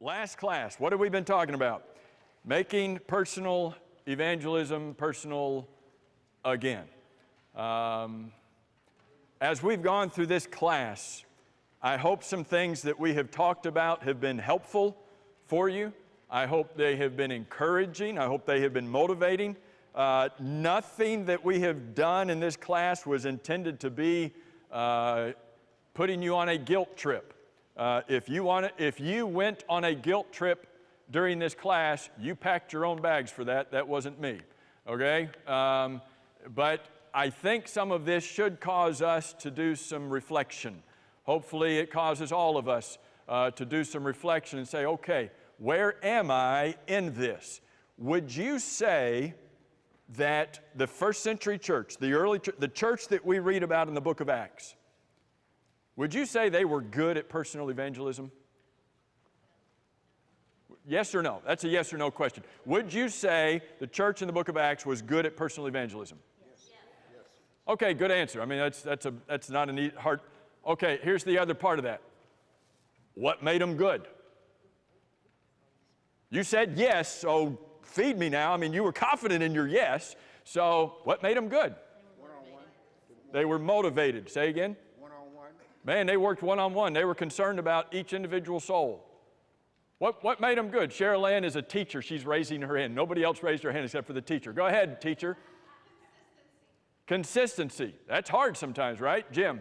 Last class, what have we been talking about? Making personal evangelism personal again. As we've gone through this class, I hope some things that we have talked about have been helpful for you. I hope they have been encouraging. I hope they have been motivating. Nothing that we have done in this class was intended to be putting you on a guilt trip. If you went on a guilt trip during this class, you packed your own bags for that. That wasn't me, okay? But I think some of this should cause us to do some reflection. Hopefully it causes all of us to do some reflection and say, okay, where am I in this? Would you say that the first century church, the church that we read about in the book of Acts, would you say they were good at personal evangelism? Yes or no? That's a yes or no question. Would you say the church in the book of Acts was good at personal evangelism? Yes. Okay, good answer. I mean, that's not a hard. Okay, here's the other part of that. What made them good? You said yes, so feed me now. I mean, you were confident in your yes. So what made them good? They were motivated. Say again? Man, they worked one-on-one. They were concerned about each individual soul. What made them good? Cheryl Ann is a teacher. She's raising her hand. Nobody else raised their hand except for the teacher. Go ahead, teacher. Consistency. That's hard sometimes, right? Jim?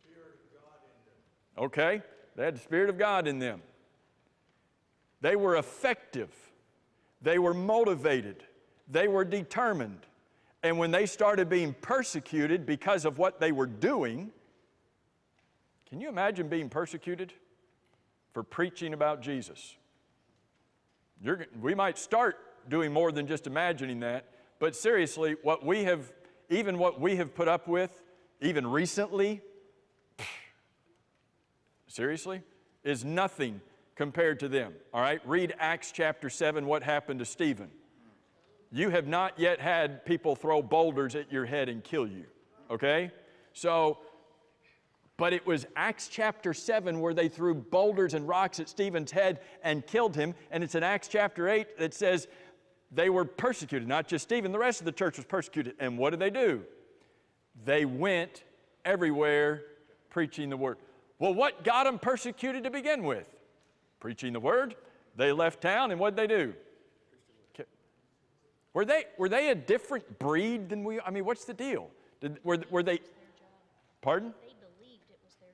Spirit of God in them. Okay. They had the Spirit of God in them. They were effective. They were motivated. They were determined. And when they started being persecuted because of what they were doing, can you imagine being persecuted for preaching about Jesus? We might start doing more than just imagining that, but seriously, what we have put up with, even recently, seriously, is nothing compared to them. All right, read Acts chapter 7, what happened to Stephen. You have not yet had people throw boulders at your head and kill you, okay? But it was Acts chapter 7 where they threw boulders and rocks at Stephen's head and killed him. And it's in Acts chapter 8 that says they were persecuted. Not just Stephen, the rest of the church was persecuted. And what did they do? They went everywhere preaching the word. Well, what got them persecuted to begin with? Preaching the word. They left town, and what did they do? Were they a different breed than we? I mean, what's the deal? Were they? Pardon?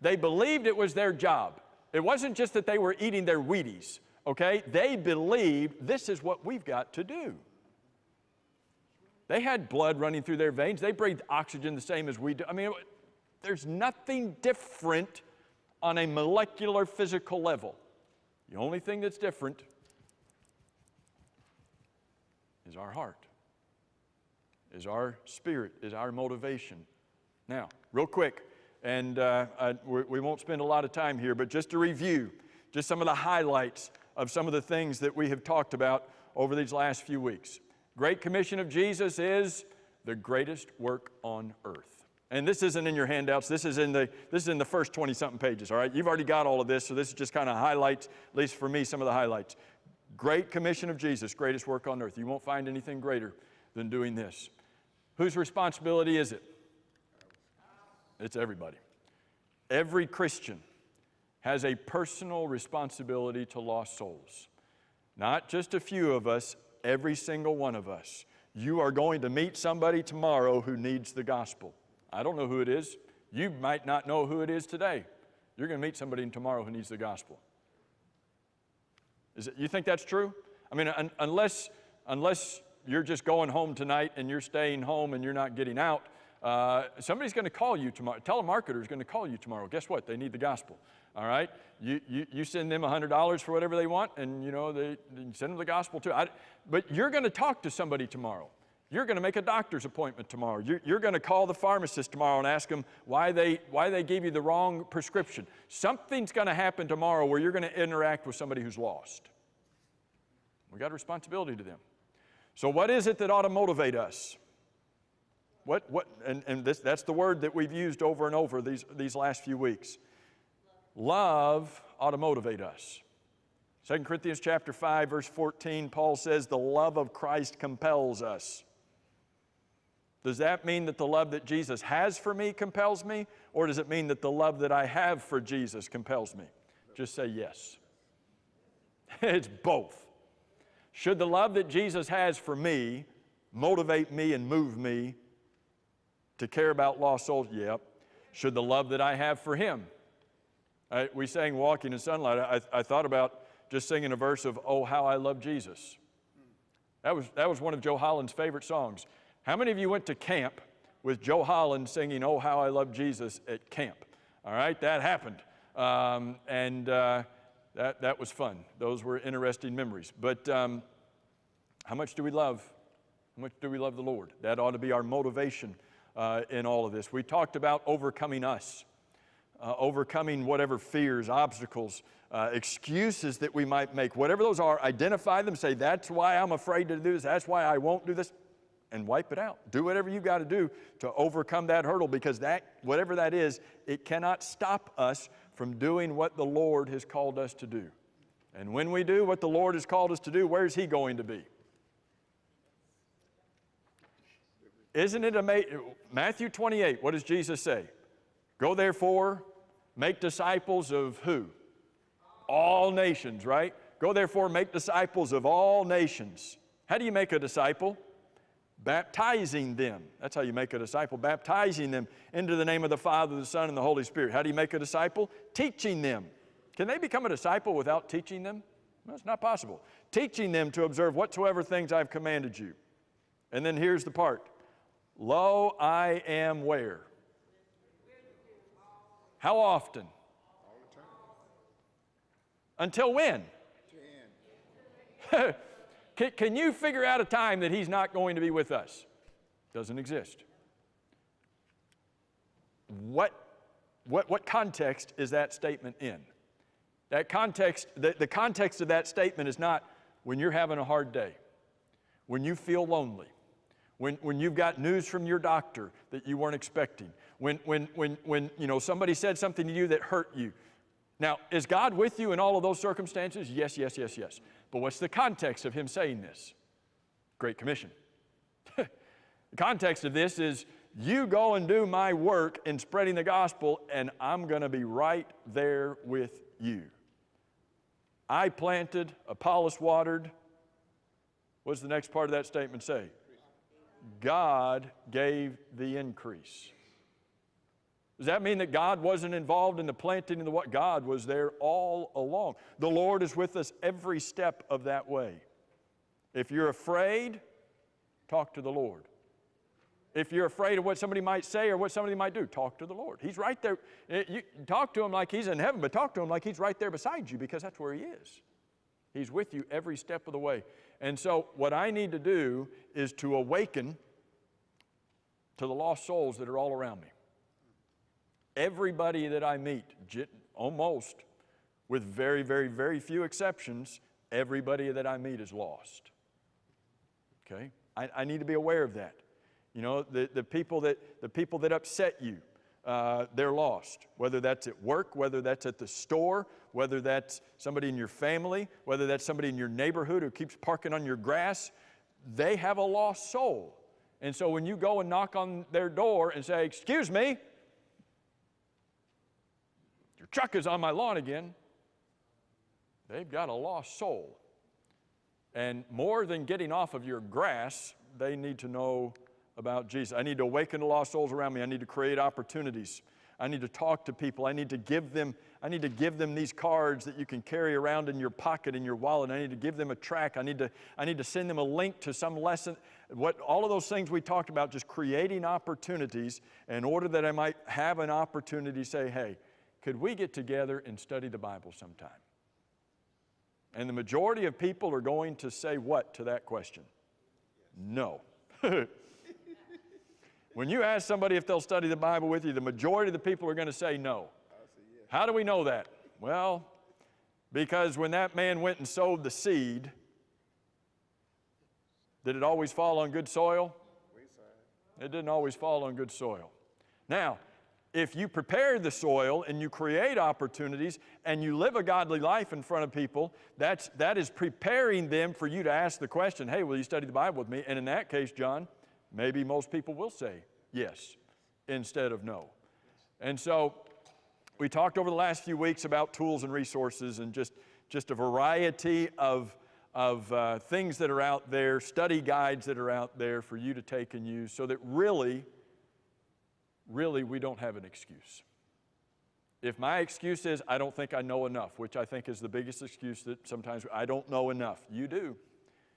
They believed it was their job. It wasn't just that they were eating their Wheaties, okay? They believed this is what we've got to do. They had blood running through their veins. They breathed oxygen the same as we do. I mean, there's nothing different on a molecular physical level. The only thing that's different is our heart, is our spirit, is our motivation. Now, real quick, and we won't spend a lot of time here, but just to review, just some of the highlights of some of the things that we have talked about over these last few weeks. Great Commission of Jesus is the greatest work on earth. And this isn't in your handouts. This is in the first 20-something pages, all right? You've already got all of this, so this is just kind of highlights, at least for me, some of the highlights. Great Commission of Jesus, greatest work on earth. You won't find anything greater than doing this. Whose responsibility is it? It's everybody. Every Christian has a personal responsibility to lost souls. Not just a few of us, every single one of us. You are going to meet somebody tomorrow who needs the gospel. I don't know who it is. You might not know who it is today. You're going to meet somebody tomorrow who needs the gospel. You think that's true? I mean, unless you're just going home tonight and you're staying home and you're not getting out, somebody's going to call you tomorrow. Telemarketer is going to call you tomorrow. Guess what? They need the gospel. All right? You send them $100 for whatever they want, and they send them the gospel too. But you're going to talk to somebody tomorrow. You're going to make a doctor's appointment tomorrow. You're going to call the pharmacist tomorrow and ask them why they gave you the wrong prescription. Something's going to happen tomorrow where you're going to interact with somebody who's lost. We got a responsibility to them. So what is it that ought to motivate us? That's the word that we've used over and over these last few weeks. Love ought to motivate us. 2 Corinthians chapter 5, verse 14, Paul says, the love of Christ compels us. Does that mean that the love that Jesus has for me compels me? Or does it mean that the love that I have for Jesus compels me? Just say yes. It's both. Should the love that Jesus has for me motivate me and move me to care about lost souls? Yep. Should the love that I have for Him? We sang Walking in Sunlight. I thought about just singing a verse of, oh, how I love Jesus. That was one of Joe Holland's favorite songs. How many of you went to camp with Joe Holland singing, oh, how I love Jesus at camp? All right, that happened. That was fun. Those were interesting memories. But how much do we love? How much do we love the Lord? That ought to be our motivation in all of this. We talked about overcoming us. Overcoming whatever fears, obstacles, excuses that we might make, whatever those are, identify them, say, that's why I'm afraid to do this, that's why I won't do this, and wipe it out. Do whatever you've got to do to overcome that hurdle, because that, whatever that is, it cannot stop us from doing what the Lord has called us to do. And when we do what the Lord has called us to do, where's He going to be? Isn't it amazing? Matthew 28, what does Jesus say? Go therefore, make disciples of who? All nations, right? Go therefore, make disciples of all nations. How do you make a disciple? Baptizing them. That's how you make a disciple. Baptizing them into the name of the Father, the Son, and the Holy Spirit. How do you make a disciple? Teaching them. Can they become a disciple without teaching them? No, it's not possible. Teaching them to observe whatsoever things I've commanded you. And then here's the part. Lo, I am where? How often? All the time. Until when? Can you figure out a time that He's not going to be with us? Doesn't exist. What context is that statement in? That context, the context of that statement is not when you're having a hard day, when you feel lonely, when you've got news from your doctor that you weren't expecting, when somebody said something to you that hurt you. Now, is God with you in all of those circumstances? Yes, yes, yes, yes. But what's the context of Him saying this? Great Commission. The context of this is, you go and do my work in spreading the gospel, and I'm going to be right there with you. I planted, Apollos watered. What does the next part of that statement say? God gave the increase. Does that mean that God wasn't involved in the planting of the what? God was there all along. The Lord is with us every step of that way. If you're afraid, talk to the Lord. If you're afraid of what somebody might say or what somebody might do, talk to the Lord. He's right there. You talk to Him like He's in heaven, but talk to Him like He's right there beside you, because that's where He is. He's with you every step of the way. And so what I need to do is to awaken to the lost souls that are all around me. Everybody that I meet, almost, with very, very, very few exceptions, everybody that I meet is lost. Okay? I need to be aware of that. You know, the people that upset you, they're lost. Whether that's at work, whether that's at the store, whether that's somebody in your family, whether that's somebody in your neighborhood who keeps parking on your grass, they have a lost soul. And so when you go and knock on their door and say, "Excuse me, your truck is on my lawn again," they've got a lost soul. And more than getting off of your grass, they need to know about Jesus. I need to awaken the lost souls around me. I need to create opportunities. I need to talk to people. I need to give them these cards that you can carry around in your pocket, in your wallet. I need to give them a tract. I need to send them a link to some lesson. All of those things we talked about, just creating opportunities in order that I might have an opportunity to say, hey, could we get together and study the Bible sometime? And the majority of people are going to say what to that question? No. When you ask somebody if they'll study the Bible with you, the majority of the people are going to say no. How do we know that? Well, because when that man went and sowed the seed, did it always fall on good soil? It didn't always fall on good soil. Now, if you prepare the soil and you create opportunities and you live a godly life in front of people, that is preparing them for you to ask the question, hey, will you study the Bible with me? And in that case, John, maybe most people will say yes instead of no. And so we talked over the last few weeks about tools and resources and just a variety of things that are out there, study guides that are out there for you to take and use so that really we don't have an excuse. If my excuse is I don't think I know enough, which I think is the biggest excuse that sometimes I don't know enough, you do.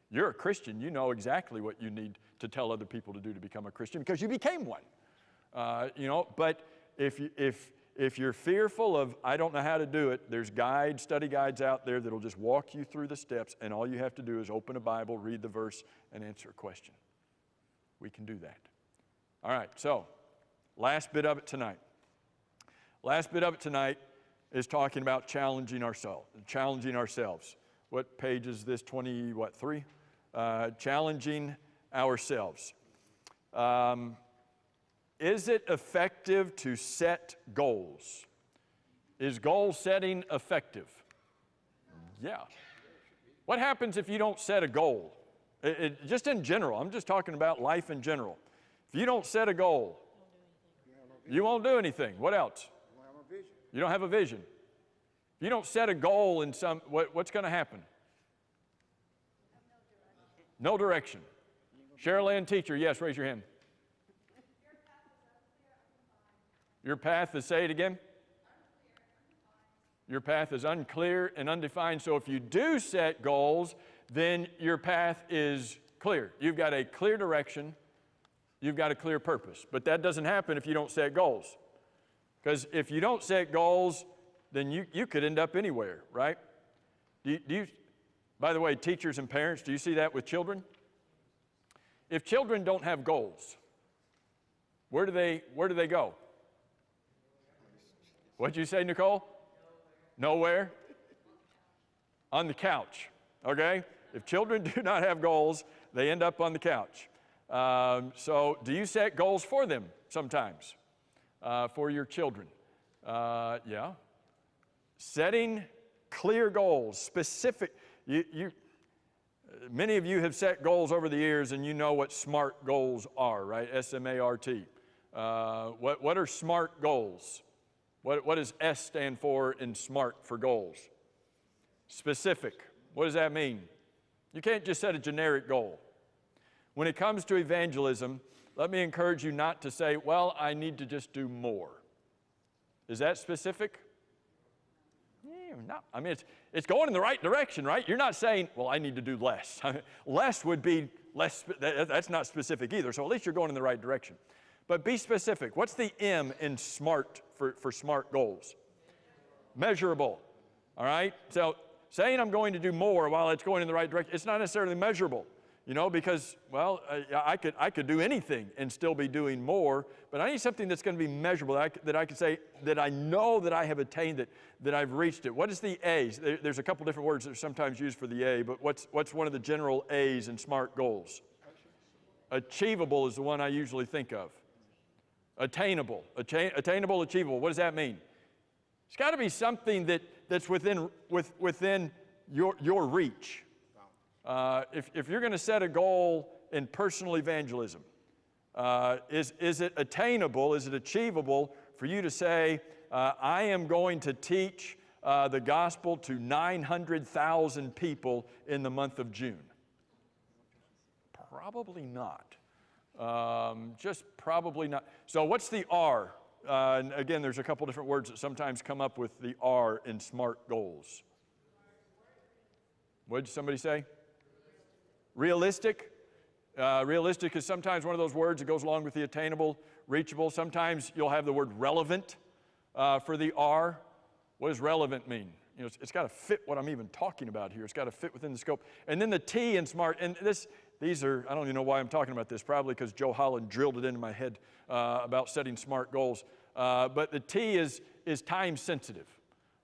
You're a Christian. You know exactly what you need to tell other people to do to become a Christian because you became one. But if you're fearful of I don't know how to do it, there's study guides out there that'll just walk you through the steps, and all you have to do is open a Bible, read the verse, and answer a question. We can do that. All right, so last bit of it tonight. Last bit of it tonight is talking about challenging ourselves. What page is this? 3? Challenging ourselves. Is it effective to set goals? Is goal setting effective? Yeah. What happens if you don't set a goal? Just in general, I'm just talking about life in general. If you don't set a goal, you won't do anything. What else? You don't have a vision. If you don't set a goal in what's going to happen? No direction. Cheryl Ann, teacher, yes, raise your hand. Your path is, say it again? Your path is unclear and undefined. So if you do set goals, then your path is clear. You've got a clear direction. You've got a clear purpose. But that doesn't happen if you don't set goals. Because if you don't set goals, then you could end up anywhere, right? By the way, teachers and parents, do you see that with children? If children don't have goals, where do they go? What'd you say, Nicole? Nowhere? On the couch, okay? If children do not have goals, they end up on the couch. So do you set goals for them sometimes, for your children? Yeah. Setting clear goals, specific. Many of you have set goals over the years, and you know what SMART goals are, right? S-M-A-R-T. What are SMART goals? What does S stand for in SMART for goals? Specific. What does that mean? You can't just set a generic goal. When it comes to evangelism, let me encourage you not to say, well, I need to just do more. Is that specific? No. I mean, it's going in the right direction, right? You're not saying, well, I need to do less. Less would be less, that's not specific either, so at least you're going in the right direction. But be specific. What's the M in SMART for SMART goals? Measurable, all right? So saying I'm going to do more while it's going in the right direction, it's not necessarily measurable, because, well, I could do anything and still be doing more, but I need something that's going to be measurable, that I can say that I know that I have attained it, that I've reached it. What is the A? There's a couple different words that are sometimes used for the A, but what's one of the general A's in SMART goals? Achievable is the one I usually think of. Attainable, achievable. What does that mean? It's got to be something that's within your reach. If you're going to set a goal in personal evangelism, is it attainable? Is it achievable for you to say, I am going to teach the gospel to 900,000 people in the month of June? Probably not. Just probably not. So what's the R? And again, there's a couple different words that sometimes come up with the R in SMART goals. What did somebody say? Realistic. Realistic is sometimes one of those words that goes along with the attainable, reachable. Sometimes you'll have the word relevant for the R. What does relevant mean? It's got to fit what I'm even talking about here. It's got to fit within the scope. And then the T in SMART, and these are, I don't even know why I'm talking about this, probably because Joe Holland drilled it into my head about setting SMART goals. But the T is time sensitive.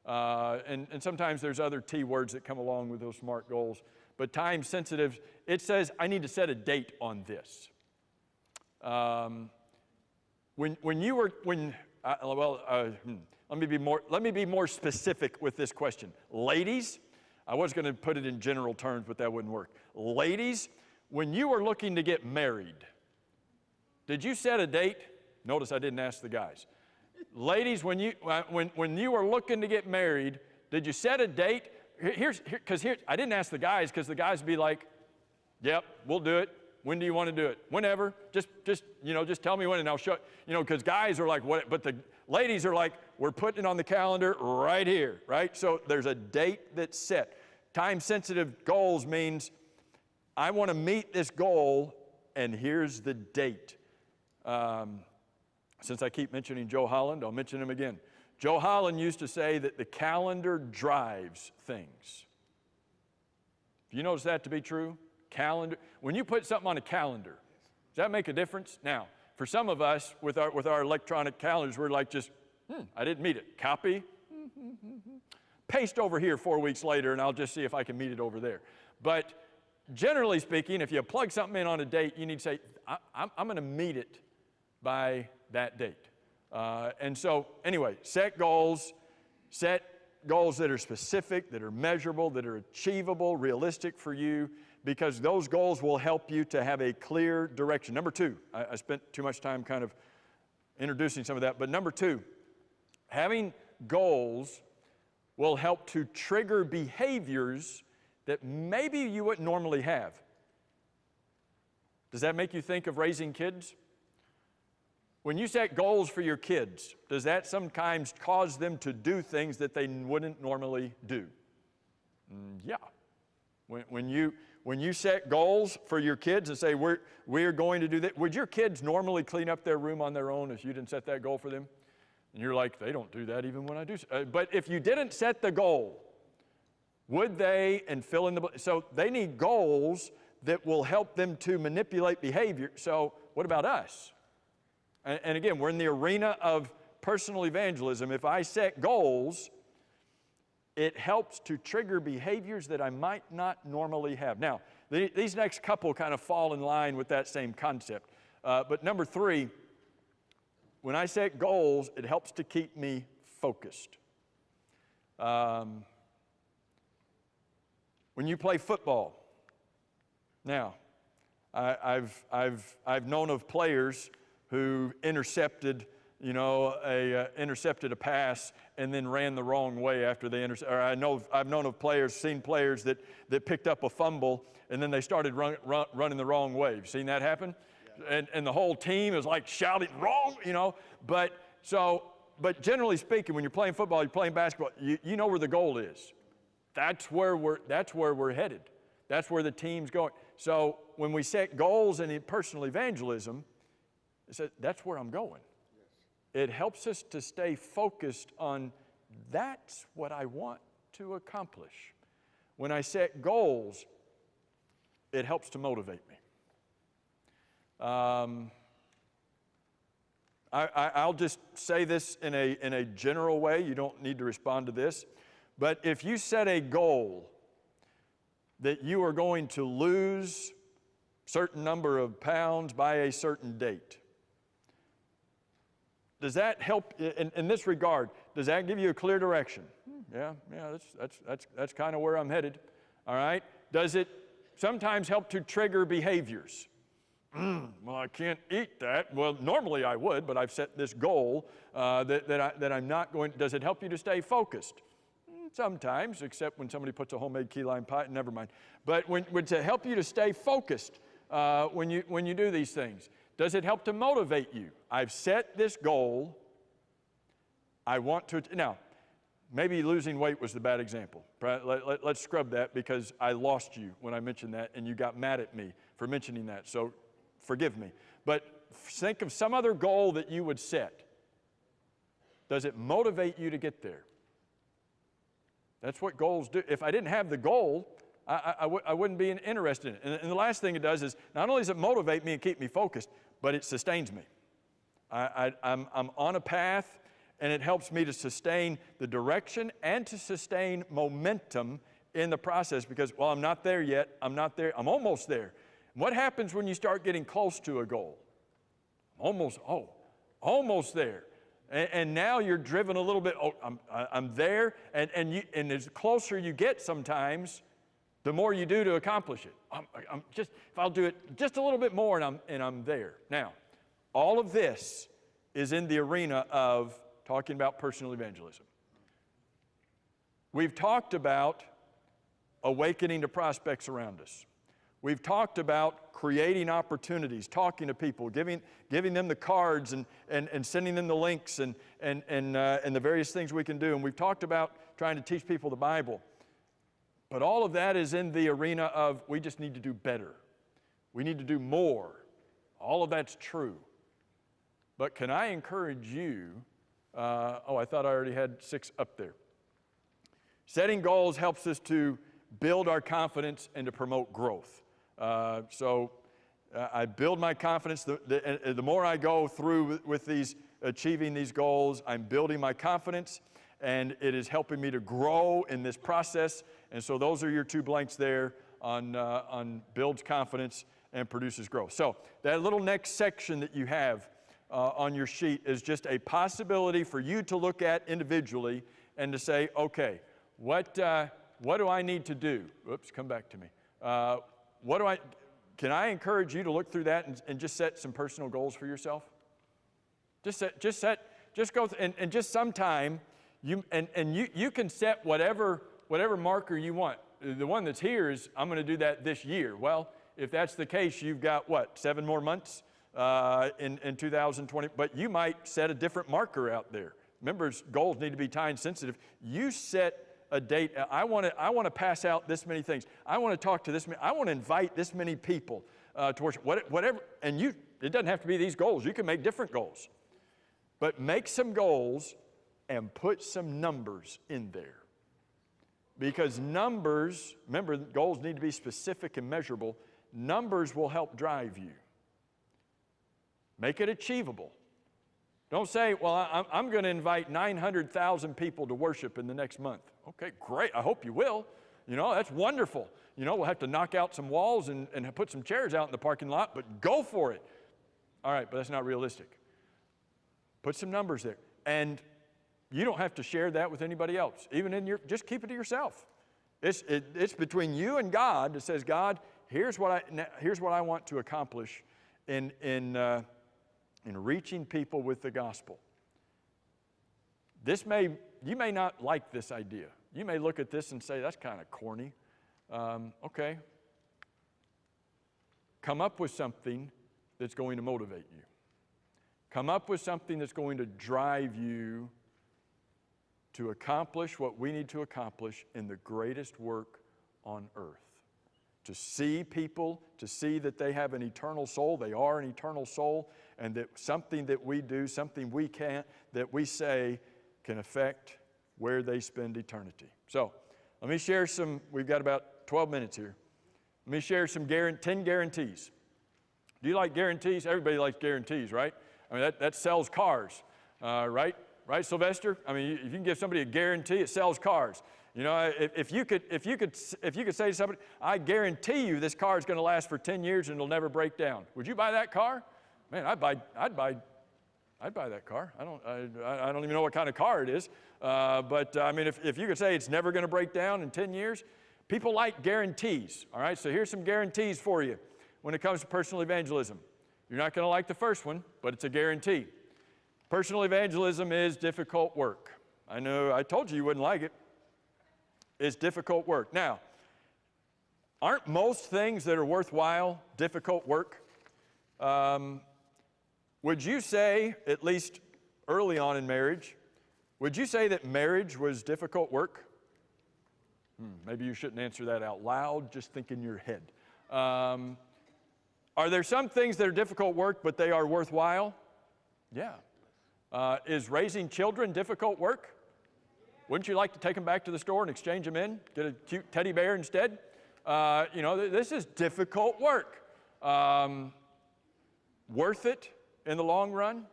And sometimes there's other T words that come along with those SMART goals. But time sensitive, it says I need to set a date on this. When let me be more specific with this question. Ladies, I was going to put it in general terms, but that wouldn't work. Ladies, when you were looking to get married, did you set a date? Notice I didn't ask the guys. Ladies, when you were looking to get married, did you set a date? Because I didn't ask the guys, because the guys would be like, yep, we'll do it. When do you want to do it? Whenever. Just tell me when and I'll show you. Because guys are like, what? But the ladies are like, we're putting it on the calendar right here, right? So there's a date that's set. Time-sensitive goals means I want to meet this goal, and here's the date. Since I keep mentioning Joe Holland, I'll mention him again. Joe Holland used to say that the calendar drives things. Do you notice that to be true? Calendar. When you put something on a calendar, does that make a difference? Now, for some of us, with our electronic calendars, we're like just, I didn't meet it. Copy, paste over here 4 weeks later, and I'll just see if I can meet it over there. But generally speaking, if you plug something in on a date, you need to say, I'm going to meet it by that date. And so, anyway, set goals that are specific, that are measurable, that are achievable, realistic for you, because those goals will help you to have a clear direction. Number two, I spent too much time kind of introducing some of that, but number two, having goals will help to trigger behaviors that maybe you wouldn't normally have. Does that make you think of raising kids? When you set goals for your kids, does that sometimes cause them to do things that they wouldn't normally do? Yeah. When you set goals for your kids and say, we're going to do that, would your kids normally clean up their room on their own if you didn't set that goal for them? And you're like, they don't do that even when I do. But if you didn't set the goal, would they, and fill in the, so they need goals that will help them to manipulate behavior. So what about us? And again, we're in the arena of personal evangelism. If I set goals, it helps to trigger behaviors that I might not normally have. Now, these next couple kind of fall in line with that same concept. But number three, when I set goals, it helps to keep me focused. When you play football, now, I've known of players who intercepted a pass and then ran the wrong way after they intercepted. Or I've known of players, seen players that picked up a fumble and then they started running the wrong way. You've seen that happen? Yeah. And the whole team is like shouting, wrong, But generally speaking, when you're playing football, you're playing basketball, you know where the goal is. That's where we're headed. That's where the team's going. So when we set goals in personal evangelism, that's where I'm going. Yes. It helps us to stay focused on that's what I want to accomplish. When I set goals, it helps to motivate me. I'll just say this in a general way. You don't need to respond to this. But if you set a goal that you are going to lose a certain number of pounds by a certain date, does that help in this regard? Does that give you a clear direction? Yeah, that's kind of where I'm headed. All right. Does it sometimes help to trigger behaviors? Well, I can't eat that. Well, normally I would, but I've set this goal that I'm not going. Does it help you to stay focused? Sometimes, except when somebody puts a homemade key lime pie. Never mind. But would it help you to stay focused when you do these things? Does it help to motivate you? I've set this goal. I want to. Now, maybe losing weight was the bad example. Let's scrub that because I lost you when I mentioned that and you got mad at me for mentioning that. So forgive me. But think of some other goal that you would set. Does it motivate you to get there? That's what goals do. If I didn't have the goal, I wouldn't be interested in it. And the last thing it does is not only does it motivate me and keep me focused, but it sustains me. I'm on a path, and it helps me to sustain the direction and to sustain momentum in the process because, well, I'm not there yet. I'm almost there. What happens when you start getting close to a goal? Almost there. And now you're driven a little bit, oh, I'm there, and as closer you get sometimes, the more you do to accomplish it. If I'll do it just a little bit more and I'm there. Now, all of this is in the arena of talking about personal evangelism. We've talked about awakening to prospects around us. We've talked about creating opportunities, talking to people, giving them the cards and sending them the links and the various things we can do. And we've talked about trying to teach people the Bible. But all of that is in the arena of we just need to do better. We need to do more. All of that's true. But can I encourage you, I thought I already had 6 up there. Setting goals helps us to build our confidence and to promote growth. So I build my confidence. The more I go through with achieving these goals, I'm building my confidence, and it is helping me to grow in this process. And so those are your 2 blanks there on builds confidence and produces growth. So that little next section that you have on your sheet is just a possibility for you to look at individually and to say, okay, what do I need to do? Oops, come back to me. Can I encourage you to look through that and just set some personal goals for yourself? Just go and just sometime you can set whatever marker you want. The one that's here is I'm going to do that this year. Well, if that's the case, you've got 7 more months in 2020, but you might set a different marker out there. Remember, goals need to be time sensitive. You set a date. I want to pass out this many things. I want to talk to this many. I want to invite this many people to worship. Whatever. And it doesn't have to be these goals. You can make different goals. But make some goals and put some numbers in there. Because numbers, remember, goals need to be specific and measurable. Numbers will help drive you. Make it achievable. Don't say, well, I'm going to invite 900,000 people to worship in the next month. Okay, great. I hope you will. That's wonderful. We'll have to knock out some walls and put some chairs out in the parking lot, but go for it. All right, but that's not realistic. Put some numbers there. And you don't have to share that with anybody else. Just keep it to yourself. It's between you and God that says, God, here's what I want to accomplish in reaching people with the gospel. You may not like this idea. You may look at this and say, that's kind of corny. Okay. Come up with something that's going to motivate you. Come up with something that's going to drive you to accomplish what we need to accomplish in the greatest work on earth. To see people, to see that they have an eternal soul, they are an eternal soul, and that something that we do, something that we say can affect where they spend eternity. So, let me share we've got about 12 minutes here. Let me share 10 guarantees. Do you like guarantees? Everybody likes guarantees, right? I mean, that sells cars, right? Right, Sylvester? I mean, if you can give somebody a guarantee, it sells cars. If you could say to somebody, I guarantee you this car is going to last for 10 years and it'll never break down. Would you buy that car? Man, I'd buy that car. I don't even know what kind of car it is. But I mean, if you could say it's never going to break down in 10 years, people like guarantees. All right, so here's some guarantees for you when it comes to personal evangelism. You're not going to like the first one, but it's a guarantee. Personal evangelism is difficult work. I know I told you wouldn't like it. It's difficult work. Now, aren't most things that are worthwhile difficult work? Would you say, at least early on in marriage, would you say that marriage was difficult work? Maybe you shouldn't answer that out loud, just think in your head. Are there some things that are difficult work, but they are worthwhile? Yeah. Is raising children difficult work? Wouldn't you like to take them back to the store and exchange them in? Get a cute teddy bear instead? This is difficult work. Worth it in the long run?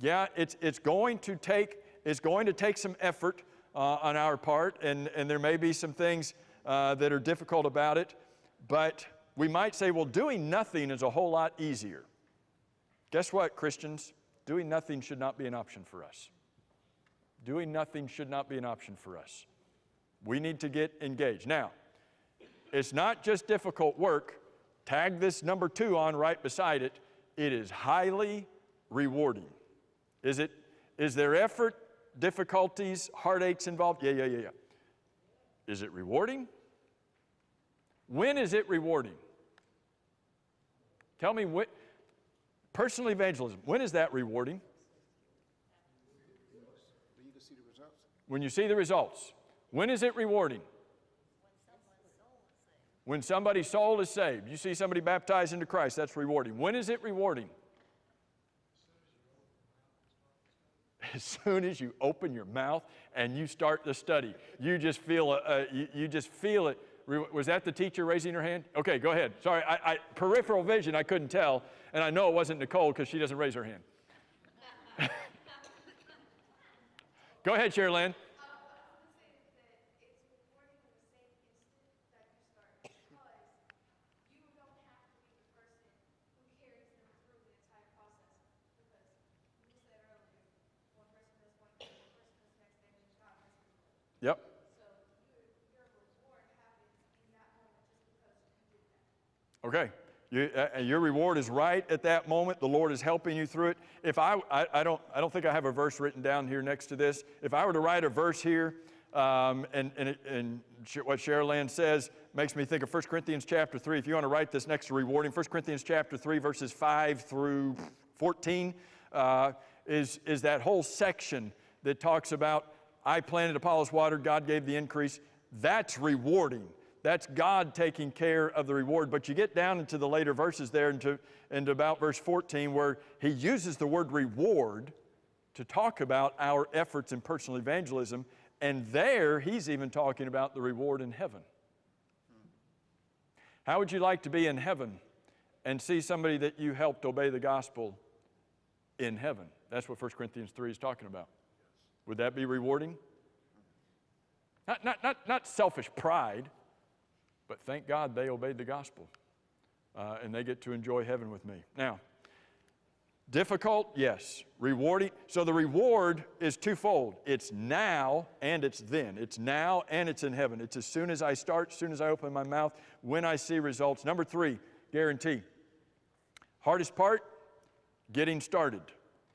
It's going to take some effort on our part, and there may be some things that are difficult about it, but we might say, well, doing nothing is a whole lot easier. Guess what, Christians? doing nothing should not be an option for us. Doing nothing should not be an option for us. We need to get engaged. Now, it's not just difficult work. Tag this number 2 on right beside it. It is highly rewarding. Is there effort, difficulties, heartaches involved? Yeah. Is it rewarding? When is it rewarding? Tell me, personal evangelism, when is that rewarding? When you see the results. When is it rewarding? When somebody's soul is saved. You see somebody baptized into Christ, that's rewarding. When is it rewarding? As soon as you open your mouth and you start the study, you just feel it. Was that the teacher raising her hand? Okay, go ahead. Sorry, peripheral vision, I couldn't tell, and I know it wasn't Nicole because she doesn't raise her hand. Go ahead, Sherilyn. Yep. Okay. Your reward is right at that moment. The Lord is helping you through it. If I don't think I have a verse written down here next to this. If I were to write a verse here, and what Sherilyn says makes me think of 1 Corinthians chapter 3. If you want to write this next to rewarding, 1 Corinthians chapter 3, verses 5 through 14, is that whole section that talks about I planted, Apollos watered, God gave the increase. That's rewarding. That's God taking care of the reward. But you get down into the later verses there, into about verse 14, where he uses the word reward to talk about our efforts in personal evangelism. And there, he's even talking about the reward in heaven. How would you like to be in heaven and see somebody that you helped obey the gospel in heaven? That's what 1 Corinthians 3 is talking about. Would that be rewarding? Not selfish pride, but thank God they obeyed the gospel, and they get to enjoy heaven with me. Now, difficult, yes. Rewarding. So the reward is twofold. It's now and it's then. It's now and it's in heaven. It's as soon as I start, as soon as I open my mouth, when I see results. Number 3, guarantee. Hardest part, getting started.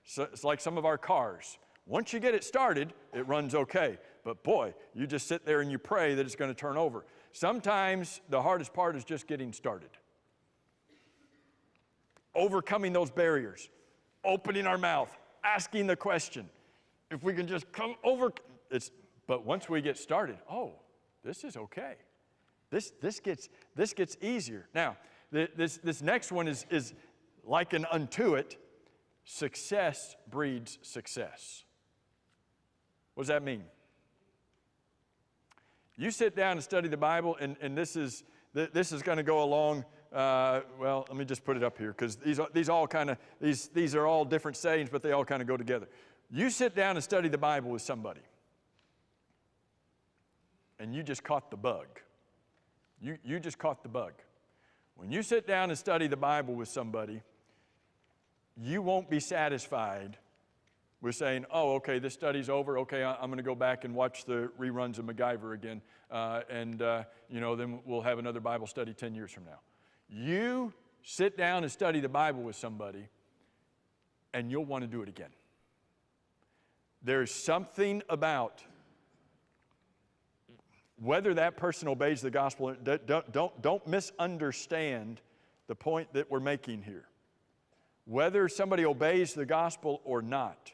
So it's like some of our cars. Once you get it started, it runs okay. But boy, you just sit there and you pray that it's going to turn over. Sometimes the hardest part is just getting started. Overcoming those barriers. Opening our mouth. Asking the question. If we can just come over. But once we get started, this is okay. This gets easier. Now, this next one is likened unto it. Success breeds success. What does that mean? You sit down and study the Bible, and this is going to go along. Well, let me just put it up here because these are all different sayings, but they all kind of go together. You sit down and study the Bible with somebody, and you just caught the bug. You just caught the bug. When you sit down and study the Bible with somebody, you won't be satisfied with saying, okay, this study's over. Okay, I'm going to go back and watch the reruns of MacGyver again, and then we'll have another Bible study 10 years from now. You sit down and study the Bible with somebody, and you'll want to do it again. There's something about whether that person obeys the gospel. Don't misunderstand the point that we're making here. Whether somebody obeys the gospel or not,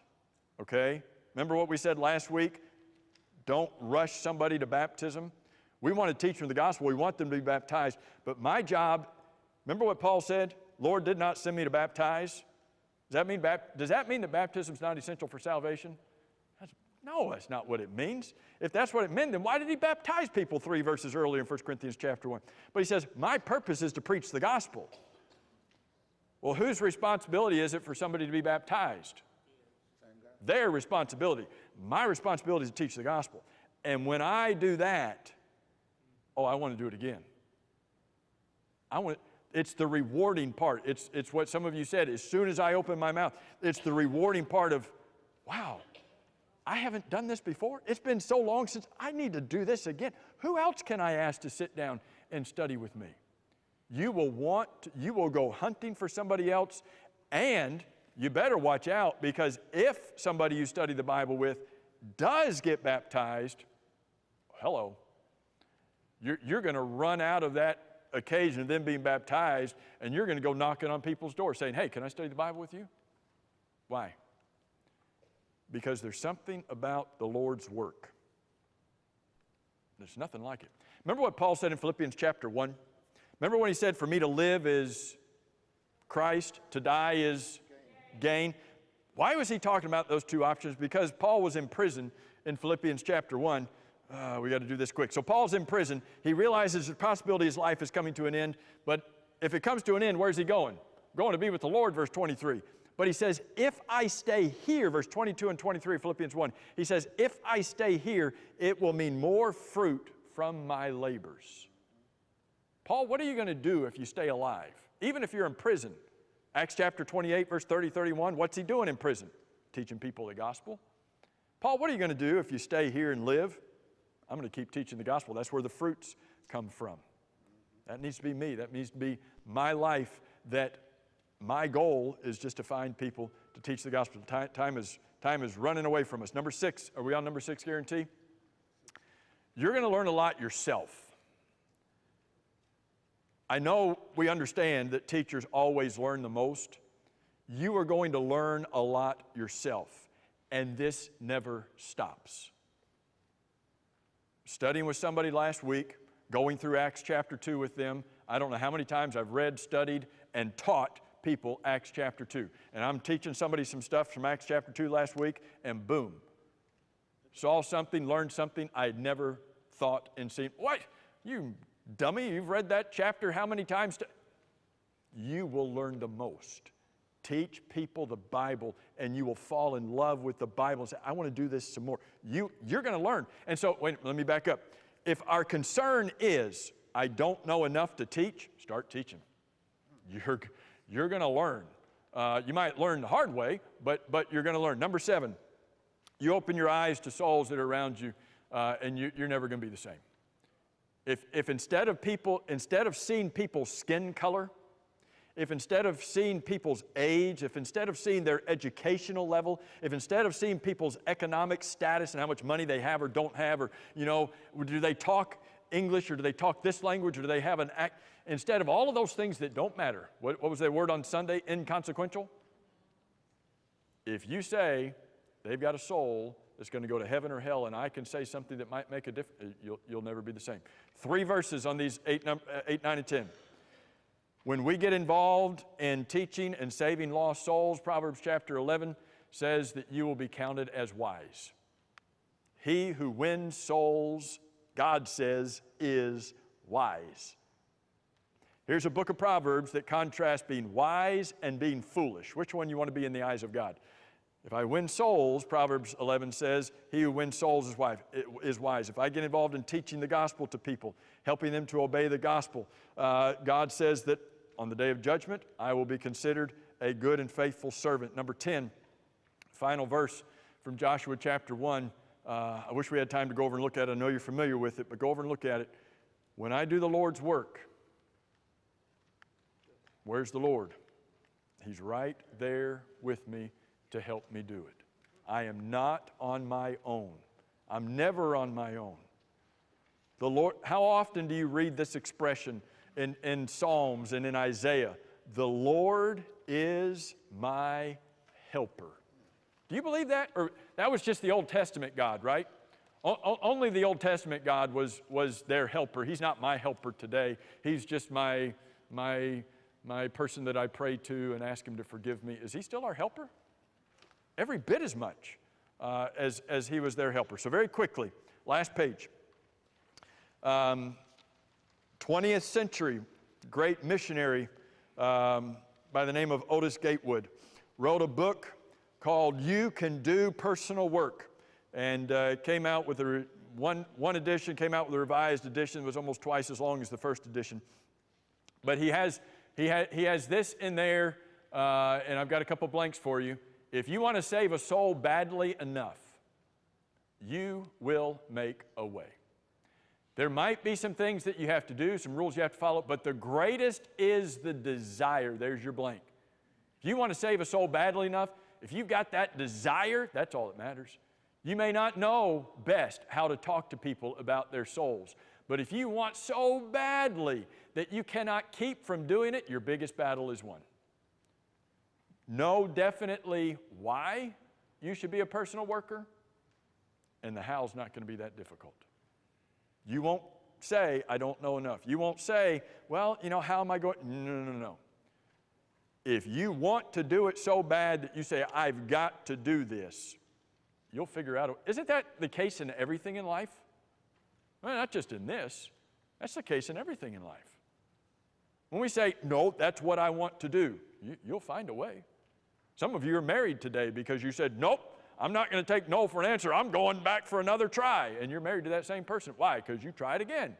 okay? Remember what we said last week? Don't rush somebody to baptism. We want to teach them the gospel. We want them to be baptized. But my job, remember what Paul said? Lord did not send me to baptize. Does that mean that baptism is not essential for salvation? No, that's not what it means. If that's what it meant, then why did he baptize people 3 verses earlier in 1 Corinthians chapter 1? But he says, my purpose is to preach the gospel. Well, whose responsibility is it for somebody to be baptized? Their responsibility. My responsibility is to teach the gospel. And when I do that, I want to do it again. It's the rewarding part. It's what some of you said, as soon as I open my mouth, it's the rewarding part of, wow, I haven't done this before. It's been so long since I need to do this again. Who else can I ask to sit down and study with me? You will go hunting for somebody else, and you better watch out, because if somebody you study the Bible with does get baptized, hello, you're going to run out of that occasion of them being baptized, and you're going to go knocking on people's doors saying, hey, can I study the Bible with you? Why? Because there's something about the Lord's work. There's nothing like it. Remember what Paul said in Philippians chapter 1? Remember when he said, for me to live is Christ, to die is gain? Why was he talking about those two options? Because Paul was in prison in Philippians chapter 1. We got to do this quick. So Paul's in prison. He realizes the possibility his life is coming to an end. But if it comes to an end, where's he going? Going to be with the Lord, verse 23. But he says, if I stay here, verse 22 and 23, Philippians 1, he says, if I stay here, it will mean more fruit from my labors. Paul, what are you going to do if you stay alive? Even if you're in prison. Acts chapter 28, verse 30, 31, what's he doing in prison? Teaching people the gospel. Paul, what are you going to do if you stay here and live? I'm going to keep teaching the gospel. That's where the fruits come from. That needs to be me. That needs to be my life, that my goal is just to find people to teach the gospel. Time is running away from us. Number 6, are we on number 6 guarantee? You're going to learn a lot yourself. I know we understand that teachers always learn the most. You are going to learn a lot yourself, and this never stops. Studying with somebody last week, going through Acts chapter 2 with them, I don't know how many times I've read, studied, and taught people Acts chapter 2. And I'm teaching somebody some stuff from Acts chapter 2 last week, and boom, saw something, learned something I had never thought and seen. What? You dummy, you've read that chapter how many times? You will learn the most. Teach people the Bible, and you will fall in love with the Bible and say, I want to do this some more. You're going to learn. And so, wait, let me back up. If our concern is, I don't know enough to teach, start teaching. You're going to learn. You might learn the hard way, but you're going to learn. Number 7, you open your eyes to souls that are around you, and you're never going to be the same. If instead of seeing people's skin color, if instead of seeing people's age, if instead of seeing their educational level, if instead of seeing people's economic status and how much money they have or don't have, or, do they talk English or do they talk this language or do they have an act, instead of all of those things that don't matter, what was that word on Sunday? Inconsequential? If you say they've got a soul that's going to go to heaven or hell, and I can say something that might make a difference, you'll never be the same. 3 verses on these 8, 9, and 10. When we get involved in teaching and saving lost souls, Proverbs chapter 11 says that you will be counted as wise. He who wins souls, God says, is wise. Here's a book of Proverbs that contrasts being wise and being foolish. Which one you want to be in the eyes of God? If I win souls, Proverbs 11 says, he who wins souls is wise. If I get involved in teaching the gospel to people, helping them to obey the gospel, God says that on the day of judgment, I will be considered a good and faithful servant. Number 10, final verse from Joshua chapter 1. I wish we had time to go over and look at it. I know you're familiar with it, but go over and look at it. When I do the Lord's work, where's the Lord? He's right there with me to help me do it. I am not on my own. I'm never on my own. The Lord, how often do you read this expression in Psalms and in Isaiah? The Lord is my helper. Do you believe that? Or that was just the Old Testament God, right? Only the Old Testament God was their helper. He's not my helper today. He's just my person that I pray to and ask him to forgive me. Is he still our helper? Every bit as much as he was their helper. So very quickly, last page. 20th century great missionary by the name of Otis Gatewood wrote a book called You Can Do Personal Work, and came out with one edition, came out with a revised edition. It was almost twice as long as the first edition. But he has He has this in there, and I've got a couple blanks for you. If you want to save a soul badly enough, you will make a way. There might be some things that you have to do, some rules you have to follow, but the greatest is the desire. There's your blank. If you want to save a soul badly enough, if you've got that desire, that's all that matters. You may not know best how to talk to people about their souls, but if you want so badly that you cannot keep from doing it, your biggest battle is won. Know definitely why you should be a personal worker, and the how's not going to be that difficult. You won't say, I don't know enough. You won't say, well, how am I going? No. If you want to do it so bad that you say, I've got to do this, you'll figure out. Isn't that the case in everything in life? Well, not just in this. That's the case in everything in life. When we say, no, that's what I want to do, you'll find a way. Some of you are married today because you said, nope, I'm not going to take no for an answer. I'm going back for another try. And you're married to that same person. Why? Because you tried again.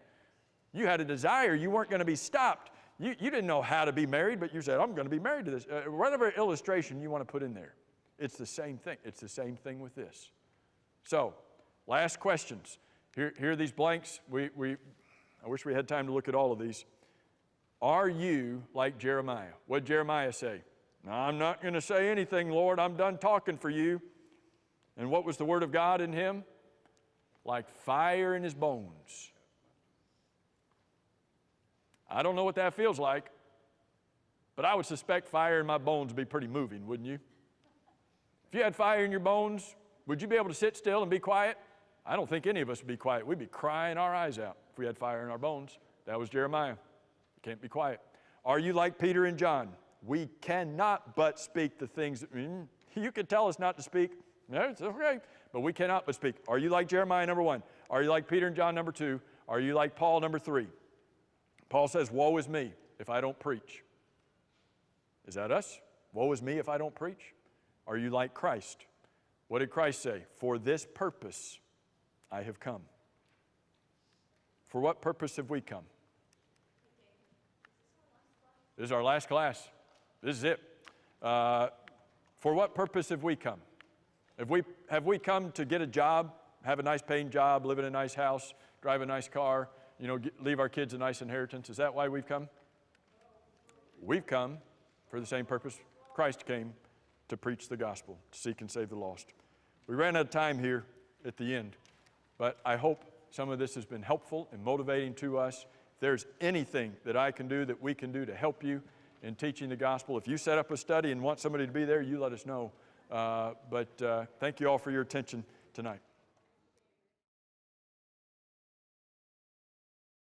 You had a desire. You weren't going to be stopped. You didn't know how to be married, but you said, I'm going to be married to this. Whatever illustration you want to put in there, it's the same thing. It's the same thing with this. So, last questions. Here are these blanks. I wish we had time to look at all of these. Are you like Jeremiah? What did Jeremiah say? No, I'm not going to say anything, Lord. I'm done talking for you. And what was the word of God in him? Like fire in his bones. I don't know what that feels like, but I would suspect fire in my bones would be pretty moving, wouldn't you? If you had fire in your bones, would you be able to sit still and be quiet? I don't think any of us would be quiet. We'd be crying our eyes out if we had fire in our bones. That was Jeremiah. You can't be quiet. Are you like Peter and John? We cannot but speak the things that, you could tell us not to speak. No, it's okay. But we cannot but speak. Are you like Jeremiah, number 1? Are you like Peter and John, number 2? Are you like Paul, number 3? Paul says, woe is me if I don't preach. Is that us? Woe is me if I don't preach? Are you like Christ? What did Christ say? For this purpose I have come. For what purpose have we come? This is our last class. This is it. For what purpose have we come? Have we come to get a job, have a nice paying job, live in a nice house, drive a nice car, leave our kids a nice inheritance? Is that why we've come? We've come for the same purpose Christ came, to preach the gospel, to seek and save the lost. We ran out of time here at the end, but I hope some of this has been helpful and motivating to us. If there's anything that I can do, that we can do to help you in teaching the gospel, if you set up a study and want somebody to be there, you let us know. But thank you all for your attention tonight.